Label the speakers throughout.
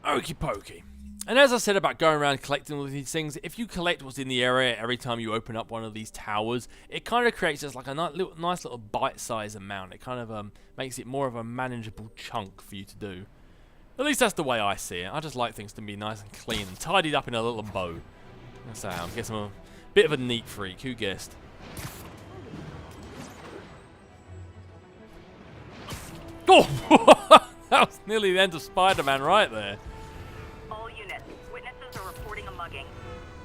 Speaker 1: Okie pokey. And as I said about going around collecting all these things, if you collect what's in the area every time you open up one of these towers, it kind of creates just like a nice little bite-sized amount. It kind of makes it more of a manageable chunk for you to do. At least that's the way I see it. I just like things to be nice and clean and tidied up in a little bow. That's how I guess I'm a bit of a neat freak. Who guessed? Oh! That was nearly the end of Spider-Man right there.
Speaker 2: All units, witnesses are reporting a mugging.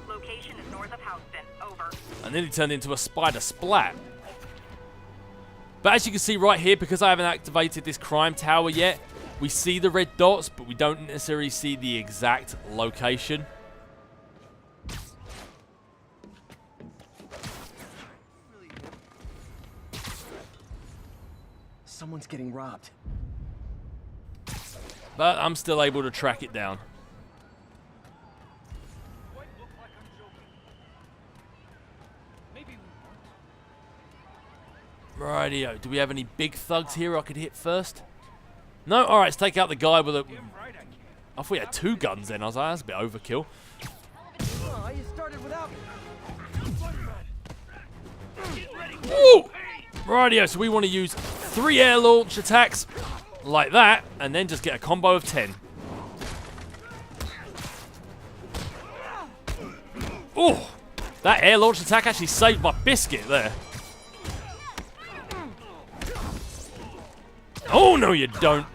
Speaker 2: Location is north of Houston. Over.
Speaker 1: I nearly turned into a spider splat. But as you can see right here, because I haven't activated this crime tower yet, we see the red dots, but we don't necessarily see the exact location.
Speaker 3: Someone's getting robbed.
Speaker 1: But I'm still able to track it down. Rightio. Do we have any big thugs here I could hit first? No? Alright, let's take out the guy with a... I thought he had 2 guns then. I was like, that's a bit overkill.
Speaker 3: Oh, you started without me.
Speaker 1: Woo! Rightio, so we want to use 3 air launch attacks like that, and then just get a combo of 10. Oh! That air launch attack actually saved my biscuit there. Oh, no you don't.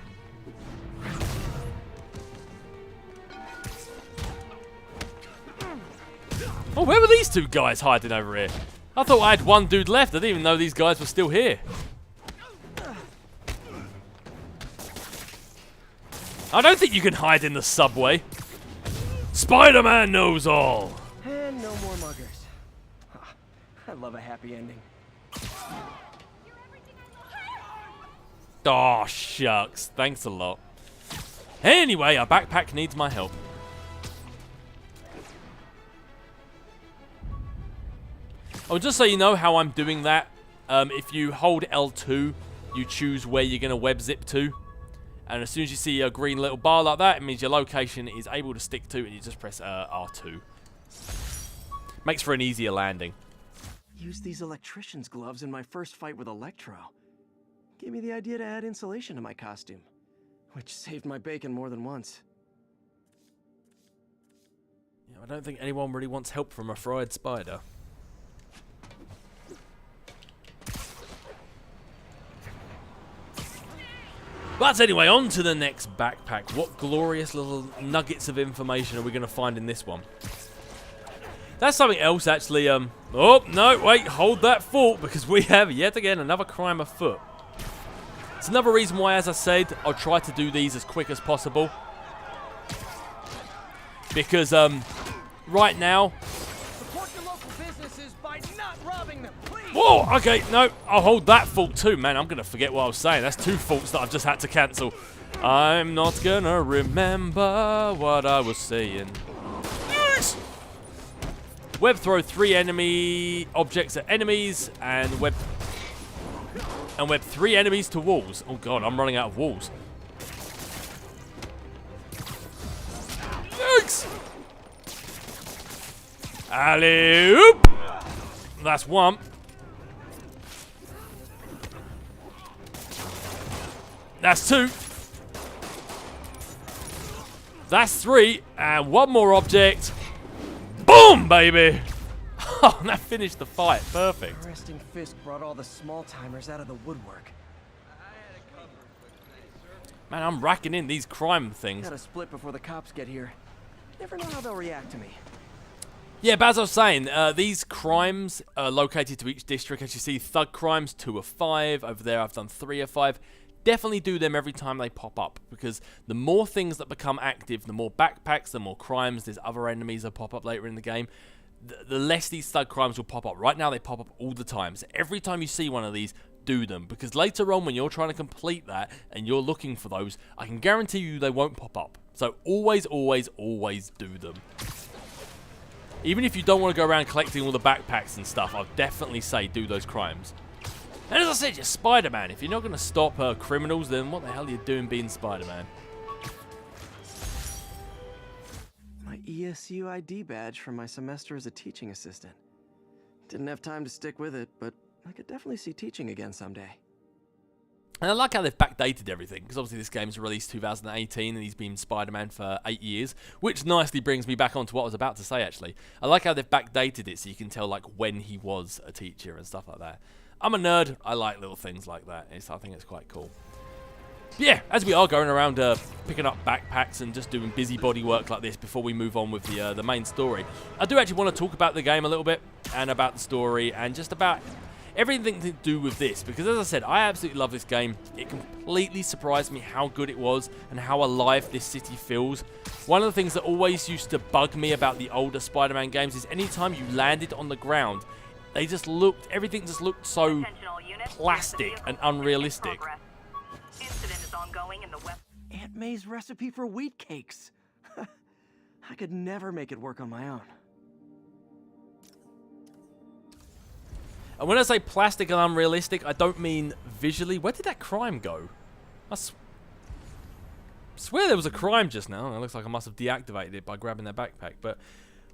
Speaker 1: Oh, where were these 2 guys hiding over here? I thought I had 1 dude left. I didn't even know these guys were still here. I don't think you can hide in the subway. Spider-Man knows all.
Speaker 3: And no more muggers. I love a happy ending.
Speaker 1: Aw, shucks. Thanks a lot. Anyway, our backpack needs my help. Oh, just so you know how I'm doing that, if you hold L2, you choose where you're going to web zip to. And as soon as you see a green little bar like that, it means your location is able to stick to, and you just press R2. Makes for an easier landing.
Speaker 3: Used these electrician's gloves in my first fight with Electro. Gave me the idea to add insulation to my costume, which saved my bacon more than once.
Speaker 1: Yeah, I don't think anyone really wants help from a fried spider. But anyway, on to the next backpack. What glorious little nuggets of information are we going to find in this one? That's something else, actually. Oh, no, wait, hold that thought, because we have, yet again, another crime afoot. It's another reason why, as I said, I'll try to do these as quick as possible. Because, right now...
Speaker 3: Support your local businesses by not robbing them, please!
Speaker 1: Whoa, okay, no, I'll hold that fault too. Man, I'm going to forget what I was saying. That's 2 faults that I've just had to cancel. I'm not going to remember what I was saying. Yes! Web throw 3 enemy objects at enemies, and web 3 enemies to walls. Oh god, I'm running out of walls. Yikes! Alley-oop! That's 1. That's 2. That's 3. And 1 more object. Boom, baby! Oh, that finished the fight. Perfect.
Speaker 3: Resting Fisk brought all the small timers out of the woodwork.
Speaker 1: Man, I'm racking in these crime things.
Speaker 3: Gotta split before the cops get here. Never know how they'll react to me.
Speaker 1: Yeah, but as I was saying, these crimes are located to each district. As you see, thug crimes, 2 of 5. Over there, I've done 3 of 5. Definitely do them every time they pop up, because the more things that become active, the more backpacks, the more crimes, there's other enemies that pop up later in the game, the less these thug crimes will pop up. Right now, they pop up all the time. So every time you see one of these, do them, because later on when you're trying to complete that and you're looking for those, I can guarantee you they won't pop up. So always, always, always do them. Even if you don't want to go around collecting all the backpacks and stuff, I'll definitely say do those crimes. And as I said, you're Spider-Man. If you're not going to stop criminals, then what the hell are you doing being Spider-Man?
Speaker 3: ESU ID badge from my semester as a teaching assistant. Didn't have time to stick with it, but I could definitely see teaching again someday.
Speaker 1: And I like how they've backdated everything, because obviously this game's released 2018 and he's been Spider-Man for 8 years, which nicely brings me back onto what I was about to say, actually. I like how they've backdated it so you can tell like when he was a teacher and stuff like that. I'm a nerd. I like little things like that. I think it's quite cool. But yeah, as we are going around picking up backpacks and just doing busybody work like this before we move on with the main story, I do actually want to talk about the game a little bit and about the story and just about everything to do with this, because as I said, I absolutely love this game. It completely surprised me how good it was and how alive this city feels. One of the things that always used to bug me about the older Spider-Man games is anytime you landed on the ground, everything just looked so plastic and unrealistic.
Speaker 2: Incident is ongoing in the west.
Speaker 3: Aunt May's recipe for wheat cakes. I could never make it work on my own.
Speaker 1: And when I say plastic and unrealistic, I don't mean visually. Where did that crime go? I swear there was a crime just now. It looks like I must have deactivated it by grabbing their backpack. But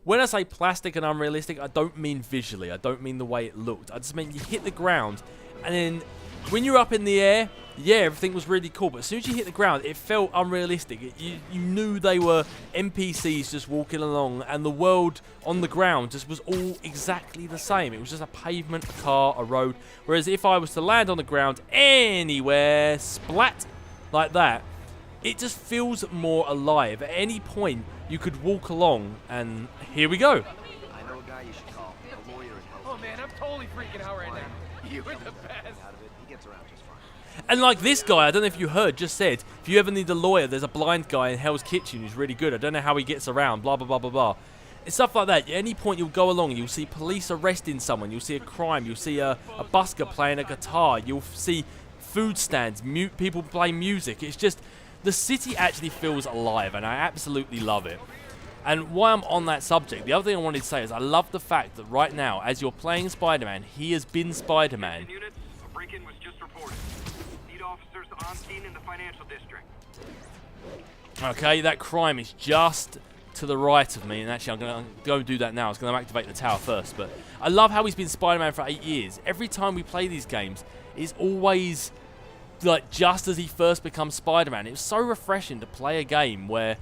Speaker 1: when I say plastic and unrealistic, I don't mean visually. I don't mean the way it looked. I just mean you hit the ground, and then when you're up in the air, yeah, everything was really cool. But as soon as you hit the ground, it felt unrealistic. You knew they were NPCs just walking along, and the world on the ground just was all exactly the same. It was just a pavement, a car, a road. Whereas if I was to land on the ground anywhere, splat, like that, it just feels more alive. At any point, you could walk along, and here we go.
Speaker 4: I know a guy you should call. A lawyer in Hell's.
Speaker 5: Oh man, I'm totally freaking out right now. You're the best.
Speaker 4: Out of it. He gets around just fine.
Speaker 1: And like this guy, I don't know if you heard, just said, if you ever need a lawyer, there's a blind guy in Hell's Kitchen who's really good. I don't know how he gets around, blah, blah, blah, blah, blah. And stuff like that. At any point you'll go along and you'll see police arresting someone. You'll see a crime. You'll see a busker playing a guitar. You'll see food stands, people play music. It's just, the city actually feels alive, and I absolutely love it. And while I'm on that subject, the other thing I wanted to say is I love the fact that right now, as you're playing Spider-Man, he has been Spider-Man.
Speaker 6: Units, a break-in was just reported. Need officers on scene in the financial district.
Speaker 1: Okay, that crime is just to the right of me, and actually I'm going to go do that now. I was going to activate the tower first, but I love how he's been Spider-Man for 8 years. Every time we play these games, it's always like just as he first becomes Spider-Man. It was so refreshing to play a game where,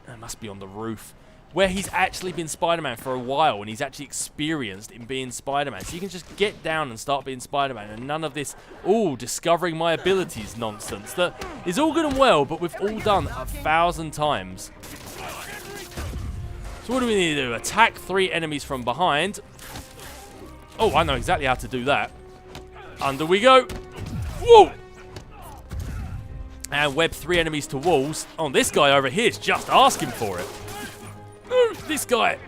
Speaker 1: it must be on the roof, where he's actually been Spider-Man for a while and he's actually experienced in being Spider-Man. So you can just get down and start being Spider-Man, and none of this, discovering my abilities nonsense that is all good and well, but we've all done 1,000 times. So what do we need to do? Attack 3 enemies from behind. Oh, I know exactly how to do that. Under we go. Whoa! And web 3 enemies to walls. Oh, this guy over here is just asking for it. Ooh, this guy.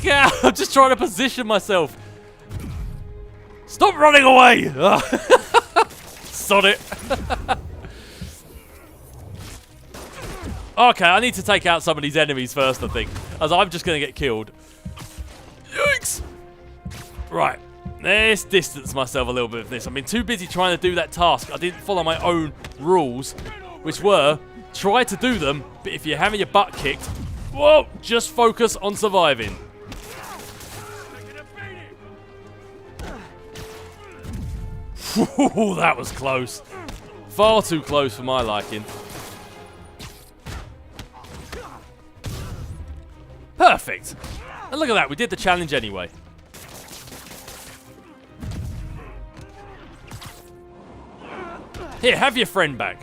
Speaker 1: Yeah, I'm just trying to position myself. Stop running away! Sod it. Okay, I need to take out some of these enemies first, I think, as I'm just going to get killed. Yikes! Right. Let's distance myself a little bit of this. I've been too busy trying to do that task. I didn't follow my own rules, which were, try to do them, but if you're having your butt kicked, whoa, just focus on surviving. Whew, that was close. Far too close for my liking. Perfect. And look at that, we did the challenge anyway. Here, have your friend back.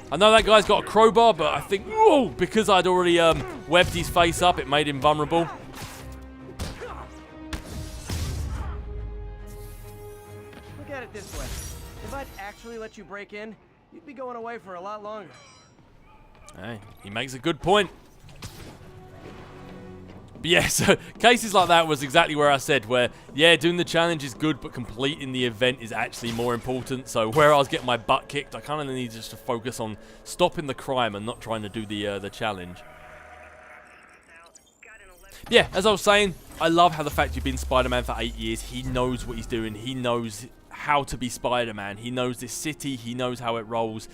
Speaker 1: I know that guy's got a crowbar, but I think, whoa, because I'd already webbed his face up, it made him vulnerable.
Speaker 3: Look at it this way. If I'd actually let you break in, you'd be going away for a lot longer.
Speaker 1: Hey, he makes a good point. But yeah, so cases like that was exactly where I said, where, yeah, doing the challenge is good, but completing the event is actually more important. So where I was getting my butt kicked, I kind of need just to focus on stopping the crime and not trying to do the challenge. Yeah, as I was saying, I love how the fact you've been Spider-Man for 8 years. He knows what he's doing. He knows how to be Spider-Man. He knows this city. He knows how it rolls.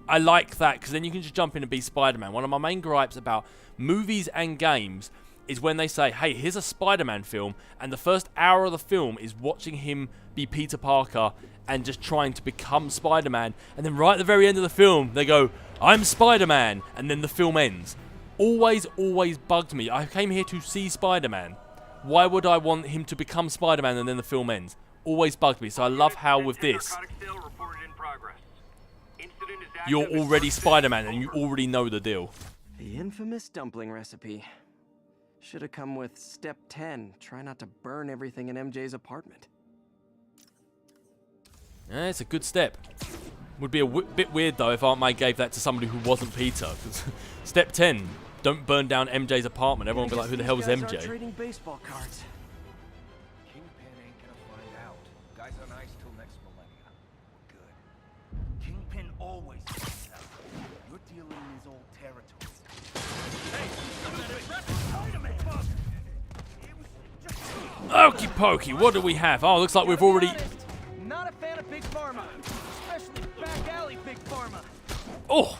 Speaker 1: I like that because then you can just jump in and be Spider-Man. One of my main gripes about movies and games is when they say, hey, here's a Spider-Man film, and the first hour of the film is watching him be Peter Parker and just trying to become Spider-Man, and then right at the very end of the film, they go, I'm Spider-Man, and then the film ends. Always bugged me. I came here to see Spider-Man. Why would I want him to become Spider-Man and then the film ends? Always bugged me, so I love how with this, you're already Spider-Man and you already know the deal.
Speaker 3: The infamous dumpling recipe. Should have come with step 10. Try not to burn everything in MJ's apartment.
Speaker 1: Yeah, it's a good step. Would be a bit weird though if Aunt May gave that to somebody who wasn't Peter. 'Cause step 10, don't burn down MJ's apartment. Everyone would be like, who the hell is MJ?
Speaker 3: Trading baseball cards.
Speaker 5: Kingpin ain't gonna find out. Guys on ice till next millennia. We're good. Kingpin always finds out. You're dealing in his old territory.
Speaker 1: Okie pokey, what do we have? Oh, looks like we've already...
Speaker 5: Not a fan of Big Pharma, especially back alley Big Pharma.
Speaker 1: Oh!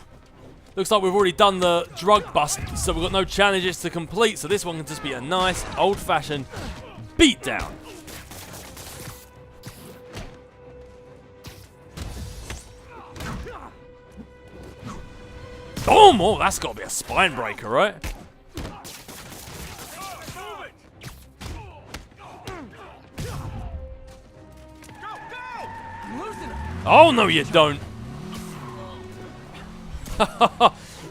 Speaker 1: Looks like we've already done the drug bust, so we've got no challenges to complete, so this one can just be a nice, old-fashioned beatdown. Boom! Oh, that's got to be a spine breaker, right? Oh, no, you don't.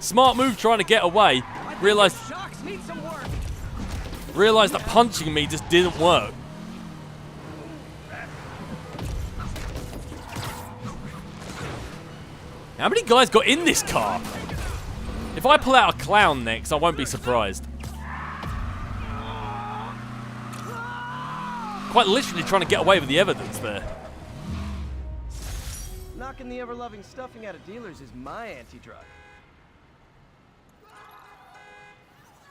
Speaker 1: Smart move trying to get away. Realized that punching me just didn't work. How many guys got in this car? If I pull out a clown next, I won't be surprised. Quite literally trying to get away with the evidence there.
Speaker 3: Knocking the ever-loving stuffing out of dealers is my anti-drug.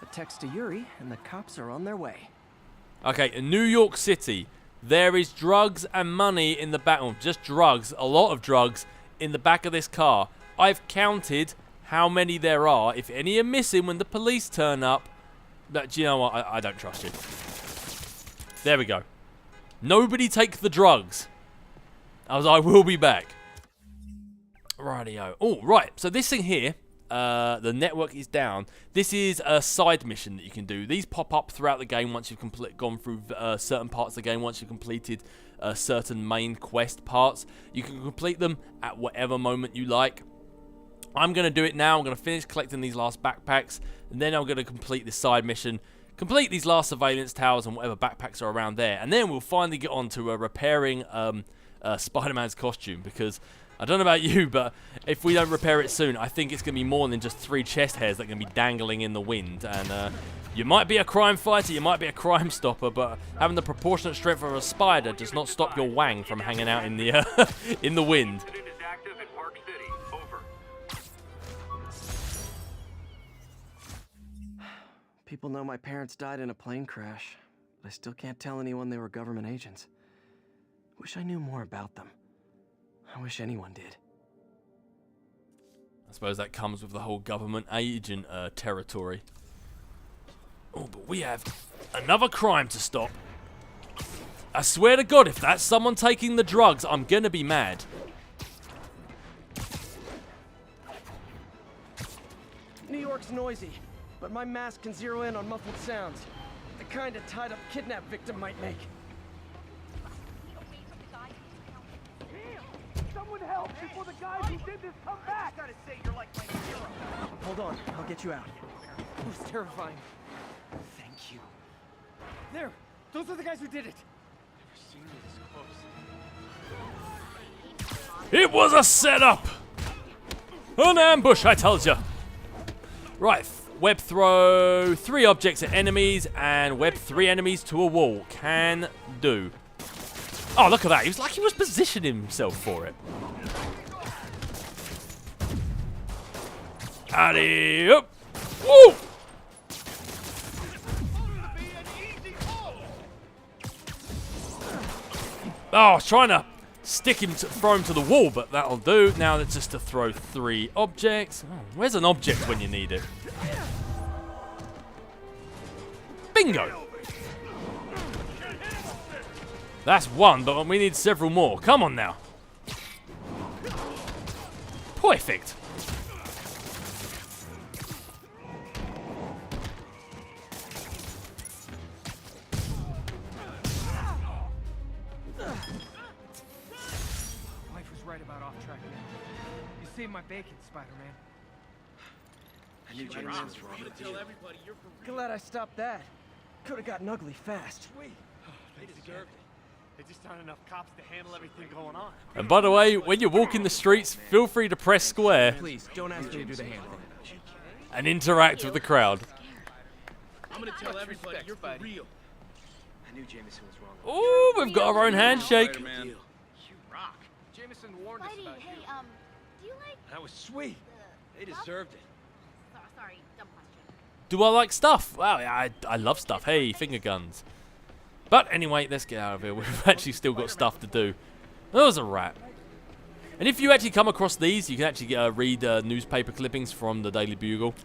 Speaker 3: A text to Yuri, and the cops are on their way.
Speaker 1: Okay, in New York City, there is drugs and money in the back. Well, just drugs, a lot of drugs in the back of this car. I've counted how many there are. If any are missing when the police turn up, but do you know what? I don't trust you. There we go. Nobody take the drugs. I will be back. Rightio. Oh, right. So this thing here, the network is down. This is a side mission that you can do. These pop up throughout the game once you've gone through certain parts of the game. Once you've completed certain main quest parts, you can complete them at whatever moment you like. I'm going to do it now. I'm going to finish collecting these last backpacks, and then I'm going to complete this side mission, complete these last surveillance towers and whatever backpacks are around there, and then we'll finally get on to repairing Spider-Man's costume, because I don't know about you, but if we don't repair it soon, I think it's going to be more than just 3 chest hairs that are going to be dangling in the wind. And you might be a crime fighter, you might be a crime stopper, but having the proportionate strength of a spider does not stop your wang from hanging out in the in the wind.
Speaker 6: Incident is active in Park City. Over.
Speaker 3: People know my parents died in a plane crash, but I still can't tell anyone they were government agents. Wish I knew more about them. I wish anyone did.
Speaker 1: I suppose that comes with the whole government agent territory. Oh, but we have another crime to stop. I swear to God, if that's someone taking the drugs, I'm gonna be mad.
Speaker 3: New York's noisy, but my mask can zero in on muffled sounds. The kind a tied-up kidnap victim might make.
Speaker 5: Someone help before the guys who did this come back! I gotta say, you're like my hero.
Speaker 3: Hold on, I'll get you out.
Speaker 5: It was terrifying. Thank you. There! Those are the guys who did it! Never seen you this close.
Speaker 1: It was a setup! An ambush, I told you. Right, web throw 3 objects at enemies and web 3 enemies to a wall. Can do. Oh, look at that. He was like he was positioning himself for it. Alley up. Woo! Oh, I was trying to stick him, throw him to the wall, but that'll do. Now it's just to throw 3 objects. Oh, where's an object when you need it? Bingo! That's 1, but we need several more. Come on now. Perfect.
Speaker 5: Wife was right about off-track now. You saved my bacon, Spider-Man.
Speaker 3: I knew Jameson was wrong. Glad I stopped that. Could have gotten ugly fast.
Speaker 6: They deserved it. There just aren't enough cops to handle everything going on.
Speaker 1: And by the way, when you walk in the streets, feel free to press square
Speaker 3: Please, don't ask me to do the hand thing.
Speaker 1: and interact with the crowd.
Speaker 6: I'm gonna tell everybody you're for real.
Speaker 3: I knew Jameson was wrong.
Speaker 1: Oh, we've got our own handshake.
Speaker 6: You rock.
Speaker 5: Jameson warned us
Speaker 7: Buddy,
Speaker 5: about
Speaker 7: hey,
Speaker 5: you.
Speaker 7: do you like
Speaker 6: That was sweet. They deserved it.
Speaker 7: Sorry, dumb question.
Speaker 1: Do I like stuff? Wow, yeah, I love stuff. Hey, finger guns. But anyway, let's get out of here. We've actually still got stuff to do. That was a rat. And if you actually come across these, you can actually read newspaper clippings from the Daily Bugle.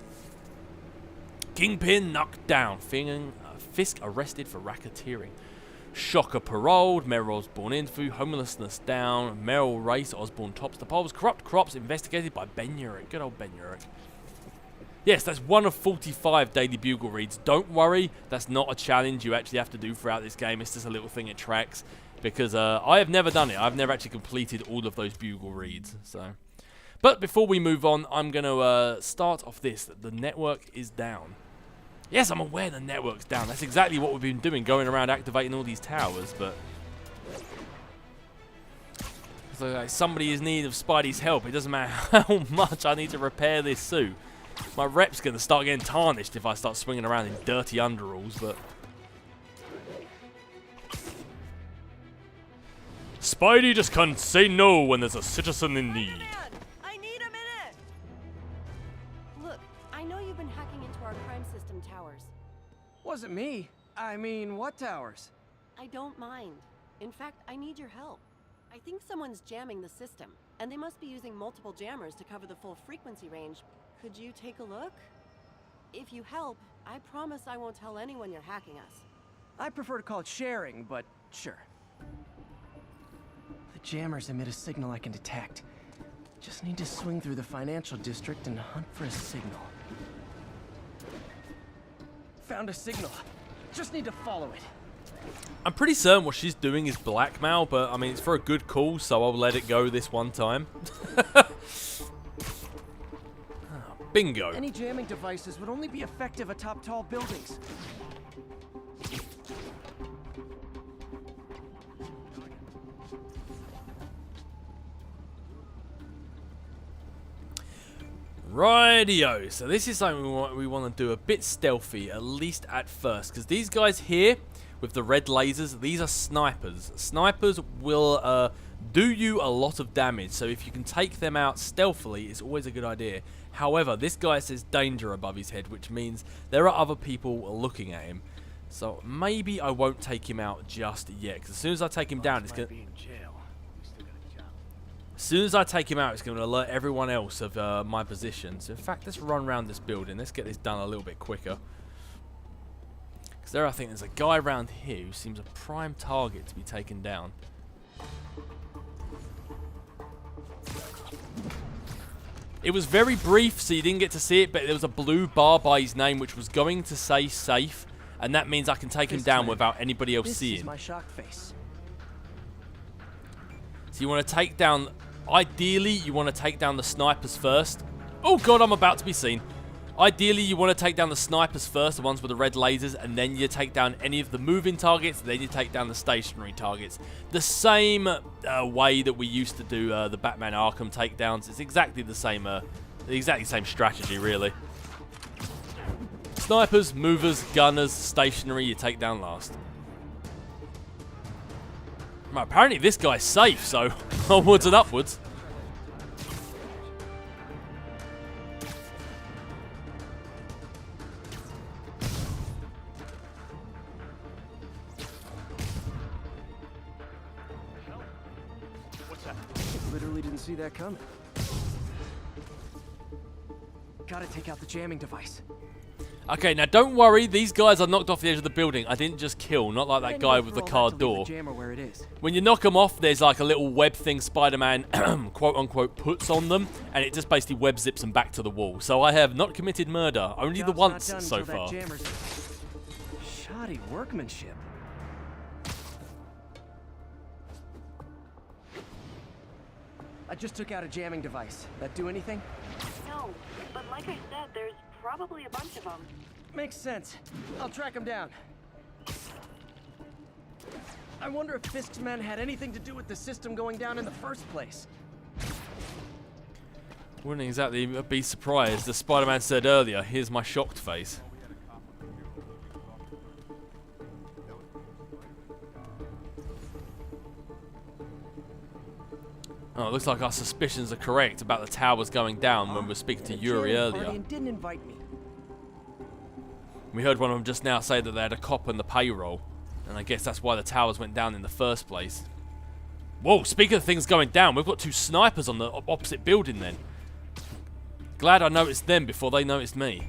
Speaker 1: Kingpin knocked down. Fisk arrested for racketeering. Shocker paroled. Mayor Osborne interview. Homelessness down. Mayoral race. Osborne tops the polls. Corrupt crops investigated by Ben Urich. Good old Ben Urich. Yes, that's 1 of 45 Daily Bugle reads. Don't worry, that's not a challenge you actually have to do throughout this game. It's just a little thing it tracks. Because I have never done it. I've never actually completed all of those Bugle reads. So, but before we move on, I'm going to start off this. The network is down. Yes, I'm aware the network's down. That's exactly what we've been doing, going around activating all these towers. But so, like, somebody is in need of Spidey's help. It doesn't matter how much I need to repair this suit. My rep's going to start getting tarnished if I start swinging around in dirty underalls, but... Spidey just can't say no when there's a citizen in need.
Speaker 8: I need a minute! Look, I know you've been hacking into our crime system towers.
Speaker 3: Wasn't me. I mean, what towers?
Speaker 8: I don't mind. In fact, I need your help. I think someone's jamming the system, and they must be using multiple jammers to cover the full frequency range. Could you take a look? If you help, I promise I won't tell anyone you're hacking us.
Speaker 3: I prefer to call it sharing, but sure. The jammers emit a signal I can detect. Just need to swing through the financial district and hunt for a signal. Found a signal. Just need to follow it.
Speaker 1: I'm pretty certain what she's doing is blackmail, but I mean, it's for a good cause, so I'll let it go this one time. Bingo.
Speaker 3: Any jamming devices would only be effective atop tall buildings.
Speaker 1: Rightio, so this is something we want to do a bit stealthy, at least at first, because these guys here with the red lasers, these are snipers. Snipers will do you a lot of damage, so if you can take them out stealthily, it's always a good idea. However, this guy says danger above his head, which means there are other people looking at him. So maybe I won't take him out just yet, because as soon as I take him down, it's going to... As soon as I take him out, it's going to alert everyone else of my position. So in fact, let's run around this building. Let's get this done a little bit quicker. Because I think there's a guy around here who seems a prime target to be taken down. It was very brief, so you didn't get to see it, but there was a blue bar by his name which was going to say safe, and that means I can take him down without anybody else seeing.
Speaker 3: This is my shock face.
Speaker 1: So you want to take down... Ideally, you want to take down the snipers first. Oh god, I'm about to be seen. Ideally, you want to take down the snipers first, the ones with the red lasers, and then you take down any of the moving targets, then you take down the stationary targets. The same way that we used to do the Batman Arkham takedowns. It's exactly the same strategy, really. Snipers, movers, gunners, stationary, you take down last. Right, apparently this guy's safe, so onwards and upwards.
Speaker 3: didn't see that coming. Gotta take out the jamming device.
Speaker 1: Okay, now don't worry. These guys are knocked off the edge of the building. I didn't just kill, not like that guy with the car door.
Speaker 3: Where it is.
Speaker 1: When you knock them off, there's like a little web thing Spider-Man, quote-unquote, puts on them, and it just basically web zips them back to the wall. So I have not committed murder, only the once so far.
Speaker 3: Shoddy workmanship. I just took out a jamming device. That do anything?
Speaker 2: No, but like I said, there's probably a bunch of them.
Speaker 3: Makes sense. I'll track them down. I wonder if Fisk's men had anything to do with the system going down in the first place.
Speaker 1: Wouldn't exactly be surprised. As Spider-Man said earlier, here's my shocked face. Oh, it looks like our suspicions are correct about the towers going down when we were speaking to Yuri earlier.
Speaker 3: Didn't invite me.
Speaker 1: We heard one of them just now say that they had a cop on the payroll, and I guess that's why the towers went down in the first place. Whoa, speaking of things going down, we've got two snipers on the opposite building then. Glad I noticed them before they noticed me.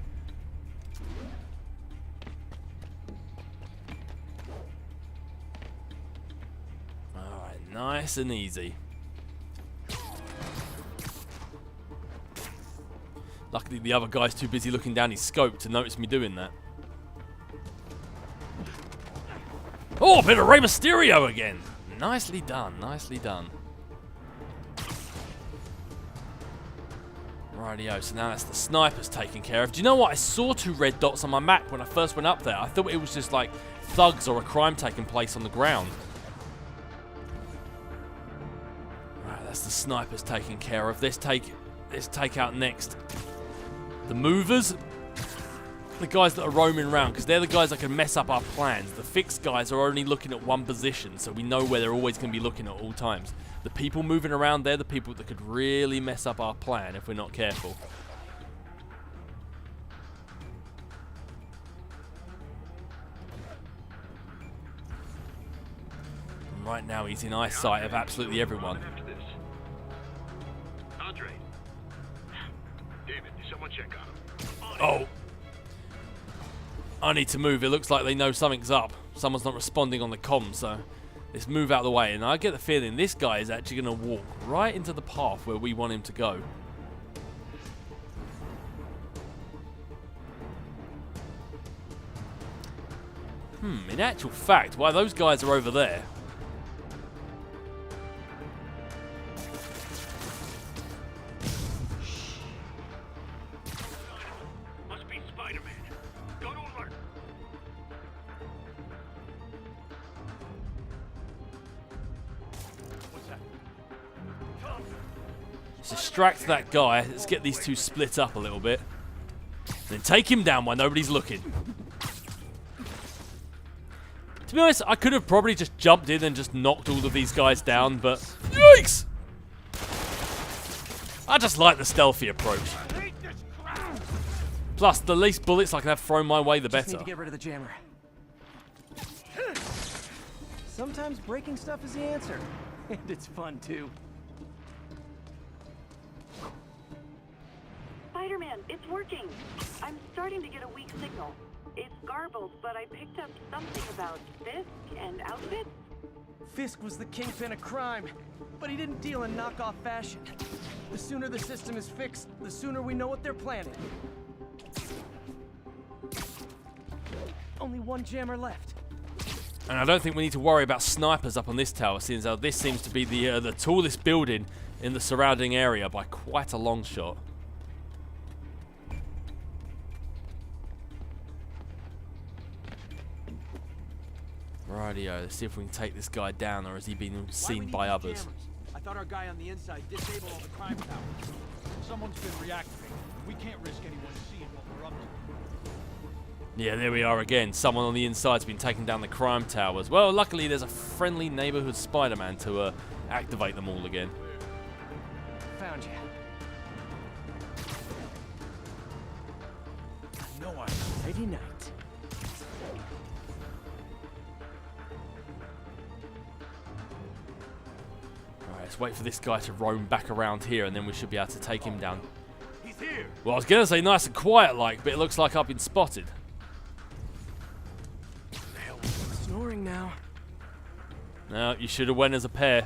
Speaker 1: Alright, nice and easy. Luckily the other guy's too busy looking down his scope to notice me doing that. Oh, a bit of Rey Mysterio again. Nicely done, nicely done. Rightio, so now that's the snipers taken care of. Do you know what? I saw two red dots on my map when I first went up there. I thought it was just like thugs or a crime taking place on the ground. Right, that's the snipers taken care of. Let's take out next the movers. The guys that are roaming around, because they're the guys that can mess up our plans. The fixed guys are only looking at one position, so we know where they're always going to be looking at all times. The people moving around, they're the people that could really mess up our plan if we're not careful. And right now he's in eyesight of absolutely everyone.
Speaker 6: Andre. David, did someone check on him?
Speaker 1: Oh. I need to move. It looks like they know something's up. Someone's not responding on the comms, so let's move out of the way. And I get the feeling this guy is actually going to walk right into the path where we want him to go. In actual fact, while those guys are over there,
Speaker 6: Must be Spider-Man. Go to alert. What's that?
Speaker 1: let's distract that guy. Let's get these two split up a little bit. Then take him down while nobody's looking. To be honest, I could have probably just jumped in and just knocked all of these guys down, but yikes! I just like the stealthy approach. Plus, the least bullets I can have thrown my way, the
Speaker 3: Just
Speaker 1: better.
Speaker 3: need to get rid of the jammer. Sometimes breaking stuff is the answer. And it's fun, too.
Speaker 2: Spider-Man, it's working. I'm starting to get a weak signal. It's garbled, but I picked up something about Fisk and outfits.
Speaker 3: Fisk was the kingpin of crime, but he didn't deal in knockoff fashion. The sooner the system is fixed, the sooner we know what they're planning. Only one jammer left.
Speaker 1: And I don't think we need to worry about snipers up on this tower, seeing as this seems to be the tallest building in the surrounding area by quite a long shot. Rightio, let's see if we can take this guy down, or has he been seen by others?
Speaker 5: I thought our guy on the inside disabled all the crime towers. Someone's been reactivating. We can't risk anyone seeing what we're up to.
Speaker 1: Yeah, there we are again. Someone on the inside's been taking down the crime towers. Well, luckily there's a friendly neighborhood Spider-Man to activate them all again.
Speaker 3: Found you.
Speaker 5: No idea.
Speaker 3: Lady Night.
Speaker 1: Let's wait for this guy to roam back around here, and then we should be able to take him down.
Speaker 6: He's here.
Speaker 1: Well, I was going to say nice and quiet like, but it looks like I've been spotted.
Speaker 3: Snoring now.
Speaker 1: No, you should have went as a pair.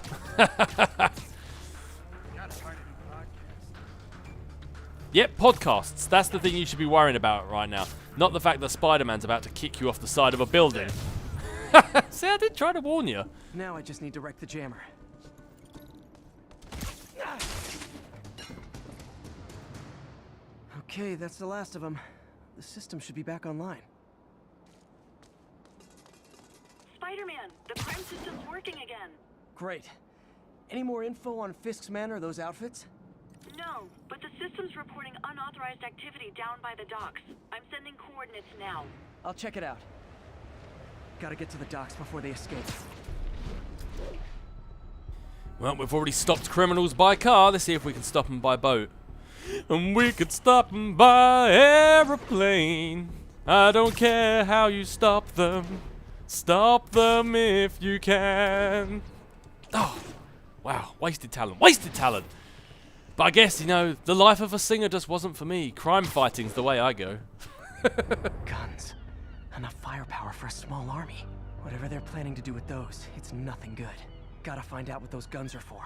Speaker 1: Yep, podcasts. That's the thing you should be worrying about right now. Not the fact that Spider-Man's about to kick you off the side of a building. See, I did try to warn you.
Speaker 3: Now I just need to wreck the jammer. Okay, that's the last of them. The system should be back online.
Speaker 2: Spider-Man, the crime system's working again.
Speaker 3: Great. Any more info on Fisk's men or those outfits?
Speaker 2: No, but the system's reporting unauthorized activity down by the docks. I'm sending coordinates now.
Speaker 3: I'll check it out. Gotta get to the docks before they escape.
Speaker 1: Well, we've already stopped criminals by car. Let's see if we can stop them by boat. And we could stop them by aeroplane. I don't care how you stop them. Stop them if you can. Oh, wow. Wasted talent. Wasted talent. But I guess, you know, the life of a singer just wasn't for me. Crime fighting's the way I go.
Speaker 3: Guns. Enough firepower for a small army. Whatever they're planning to do with those, it's nothing good. Gotta find out what those guns are for.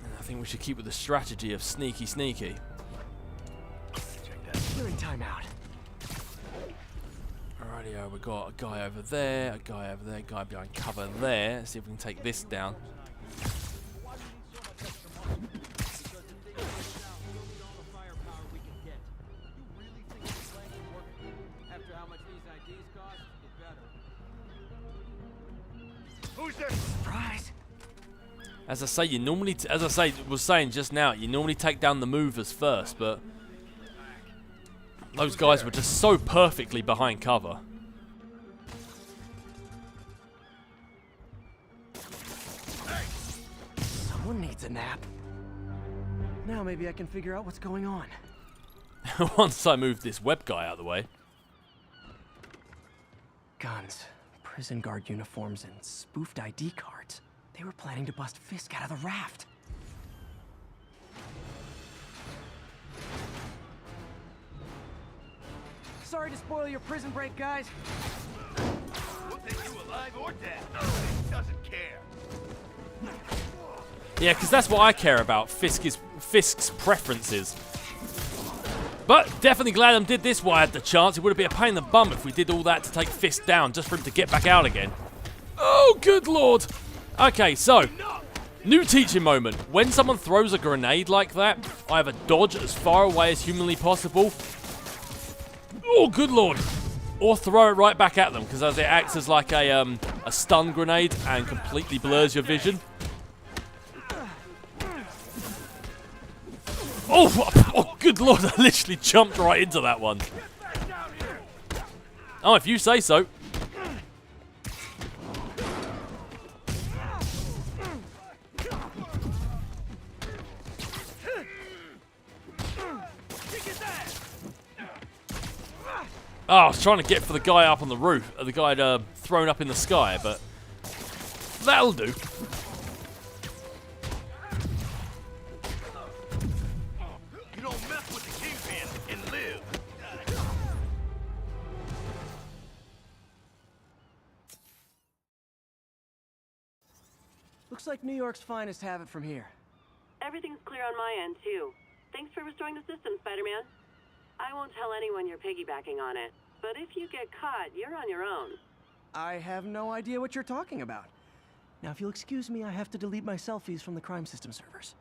Speaker 1: And I think we should keep with the strategy of sneaky sneaky.
Speaker 3: You're in timeout.
Speaker 1: Alrighty, we got a guy over there, a guy over there, a guy behind cover there. Let's see if we can take this down.
Speaker 6: Who's there?
Speaker 3: Surprise!
Speaker 1: As I say, you normally, was saying just now, you normally take down the movers first, but those guys were just so perfectly behind cover.
Speaker 3: Someone needs a nap. Now maybe I can figure out what's going on.
Speaker 1: Once I move this web guy out of the way.
Speaker 3: Guns, prison guard uniforms, and spoofed ID cards. They were planning to bust Fisk out of the raft. Sorry to spoil your prison break, guys.
Speaker 6: We'll take you alive or dead. He doesn't care.
Speaker 1: Yeah, because that's what I care about, Fisk's preferences. But definitely glad I did this while I had the chance. It would have been a pain in the bum if we did all that to take Fisk down just for him to get back out again. Oh, good lord. Okay, so, new teaching moment. When someone throws a grenade like that, I either dodge as far away as humanly possible. Oh, good lord. Or throw it right back at them, because as it acts as like a stun grenade and completely blurs your vision. Oh, good lord, I literally jumped right into that one. Oh, if you say so. Oh, I was trying to get for the guy up on the roof, the guy thrown up in the sky, but that'll do.
Speaker 6: You don't mess with the Kingpin and live.
Speaker 3: Looks like New York's finest have it from here.
Speaker 2: Everything's clear on my end, too. Thanks for restoring the system, Spider-Man. I won't tell anyone you're piggybacking on it, but if you get caught, you're on your own.
Speaker 3: I have no idea what you're talking about. Now, if you'll excuse me, I have to delete my selfies from the crime system servers.